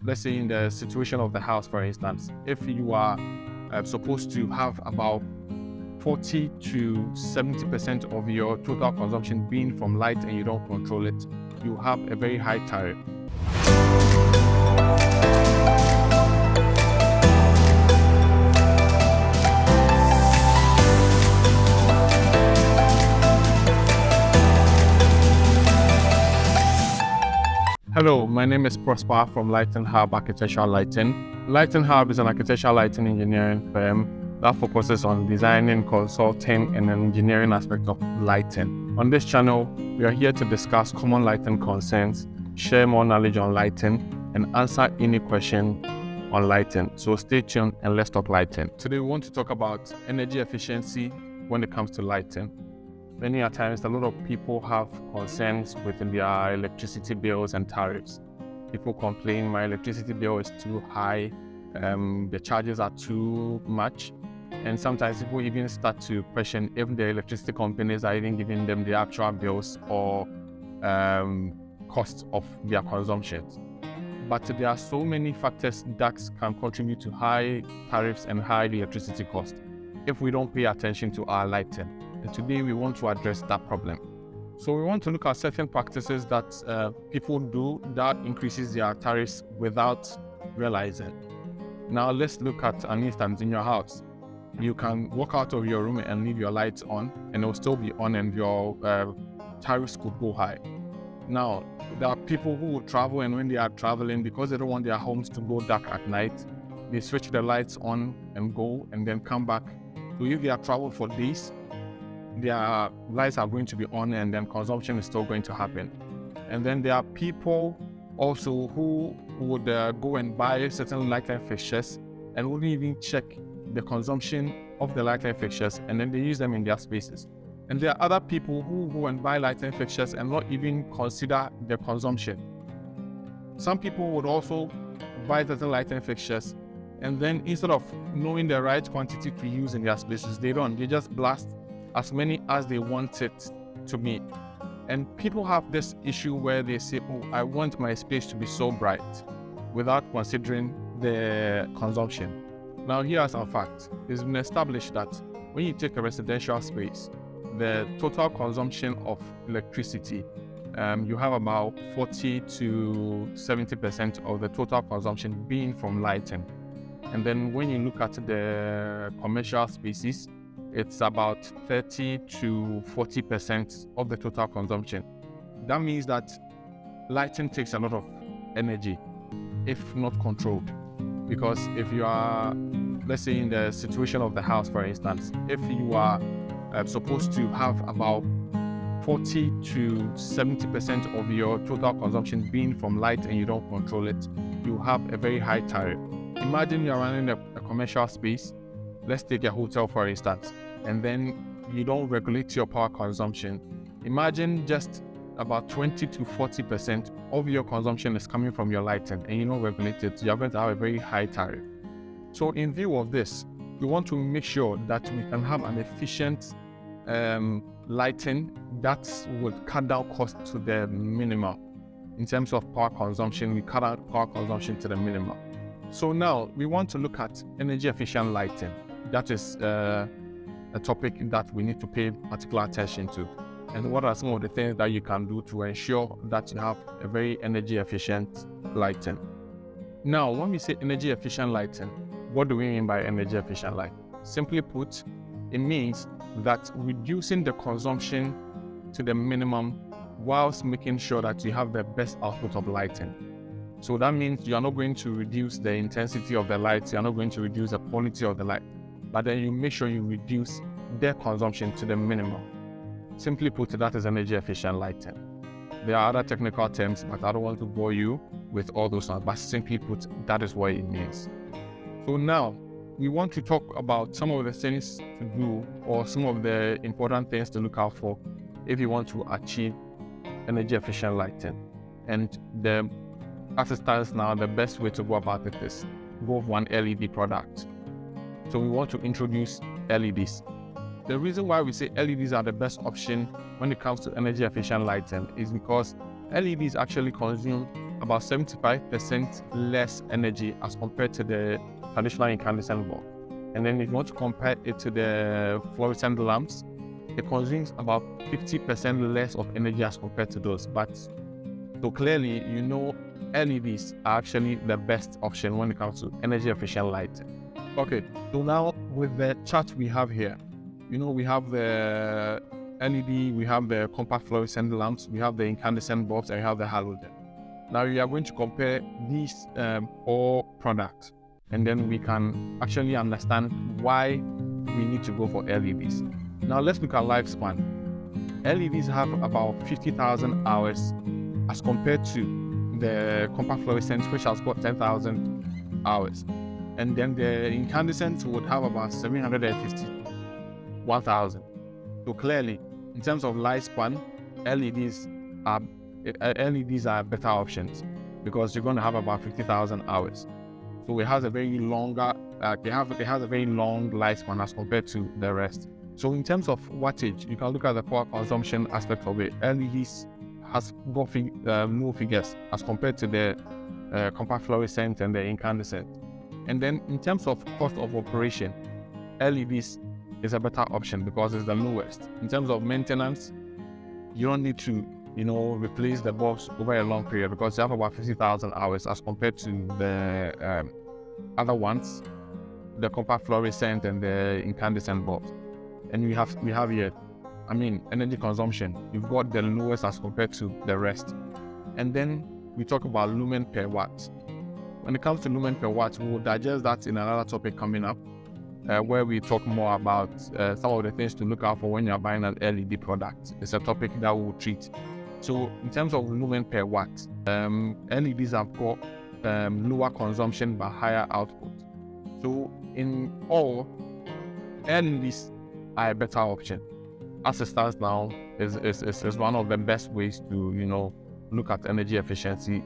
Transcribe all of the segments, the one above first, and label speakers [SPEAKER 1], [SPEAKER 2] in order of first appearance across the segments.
[SPEAKER 1] let's say in the situation of the house, for instance, if you are supposed to have about 40 to 70% of your total consumption being from light and you don't control it, you have a very high tariff. Hello, my name is Prosper from Lighten Hub Architectural Lighting. Lighten Hub is an architectural lighting engineering firm that focuses on designing, consulting, and engineering aspects of lighting. On this channel, we are here to discuss common lighting concerns, share more knowledge on lighting, and answer any question on lighting. So stay tuned and let's talk lighting. Today we want to talk about energy efficiency when it comes to lighting. Many times, a lot of people have concerns with their electricity bills and tariffs. People complain, my electricity bill is too high, the charges are too much. And sometimes people even start to question if the electricity companies are even giving them the actual bills or cost of their consumptions. But there are so many factors that can contribute to high tariffs and high electricity cost if we don't pay attention to our lighting. And today we want to address that problem. So we want to look at certain practices that people do that increases their tariffs without realizing. Now let's look at an instance in your house. You can walk out of your room and leave your lights on and it will still be on and your tariffs could go high. Now, there are people who will travel, and when they are traveling, because they don't want their homes to go dark at night, they switch the lights on and go and then come back. So if they have traveled for days, their lights are going to be on and then consumption is still going to happen. And then there are people also who would go and buy certain lighting fixtures and wouldn't even check the consumption of the lighting fixtures, and then they use them in their spaces. And there are other people who go and buy lighting fixtures and not even consider the consumption. Some people would also buy certain lighting fixtures and then instead of knowing the right quantity to use in their spaces, they just blast as many as they want it to be. And people have this issue where they say, oh, I want my space to be so bright, without considering the consumption. Now here are some facts. It's been established that when you take a residential space, the total consumption of electricity, you have about 40 to 70% of the total consumption being from lighting. And then when you look at the commercial spaces, it's about 30 to 40% of the total consumption. That means that lighting takes a lot of energy if not controlled. Because if you are, let's say in the situation of the house, for instance, if you are supposed to have about 40 to 70% of your total consumption being from light and you don't control it, you have a very high tariff. Imagine you're running a commercial space. Let's take a hotel, for instance, and then you don't regulate your power consumption. Imagine just about 20 to 40% of your consumption is coming from your lighting and you don't regulate it. You're going to have a very high tariff. So in view of this, we want to make sure that we can have an efficient lighting that would cut down cost to the minimum. In terms of power consumption, we cut out power consumption to the minimum. So now we want to look at energy efficient lighting. That is a topic that we need to pay particular attention to. And what are some of the things that you can do to ensure that you have a very energy efficient lighting? Now, when we say energy efficient lighting, what do we mean by energy efficient lighting? Simply put, it means that reducing the consumption to the minimum whilst making sure that you have the best output of lighting. So that means you are not going to reduce the intensity of the light, you are not going to reduce the quality of the light, but then you make sure you reduce their consumption to the minimum. Simply put, that is energy efficient lighting. There are other technical terms, but I don't want to bore you with all those ones, but simply put, that is what it means. So now, we want to talk about some of the things to do or some of the important things to look out for if you want to achieve energy efficient lighting. And as it stands now, the best way to go about it is go with one LED product. So we want to introduce LEDs. The reason why we say LEDs are the best option when it comes to energy efficient lighting is because LEDs actually consume about 75% less energy as compared to the traditional incandescent bulb. And then if you want to compare it to the fluorescent lamps, it consumes about 50% less of energy as compared to those. But so clearly, LEDs are actually the best option when it comes to energy efficient lighting. Okay, so now with the chart we have here, we have the LED, we have the compact fluorescent lamps, we have the incandescent bulbs, and we have the halogen. Now we are going to compare these four products, and then we can actually understand why we need to go for LEDs. Now let's look at lifespan. LEDs have about 50,000 hours as compared to the compact fluorescent, which has got 10,000 hours. And then the incandescent would have about 751,000. So clearly, in terms of lifespan, LEDs are better options because you're going to have about 50,000 hours. So it has a very longer, it has a very long lifespan as compared to the rest. So in terms of wattage, you can look at the power consumption aspect of it. LEDs has got low figures as compared to the compact fluorescent and the incandescent. And then in terms of cost of operation, LEDs is a better option because it's the lowest. In terms of maintenance, you don't need to, replace the bulbs over a long period because you have about 50,000 hours as compared to the other ones, the compact fluorescent and the incandescent bulbs. And we have here, energy consumption. You've got the lowest as compared to the rest. And then we talk about lumen per watt. When it comes to lumen per watt, we will digest that in another topic coming up, where we talk more about some of the things to look out for when you're buying an LED product. It's a topic that we will treat. So in terms of lumen per watt, LEDs have got lower consumption but higher output. So in all, LEDs are a better option. As it stands now, is one of the best ways to look at energy efficiency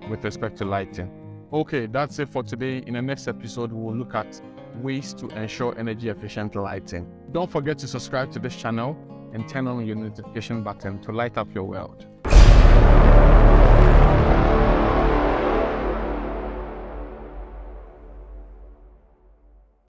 [SPEAKER 1] with respect to lighting. Okay, that's it for today. In the next episode, we will look at ways to ensure energy efficient lighting. Don't forget to subscribe to this channel and turn on your notification button to light up your world.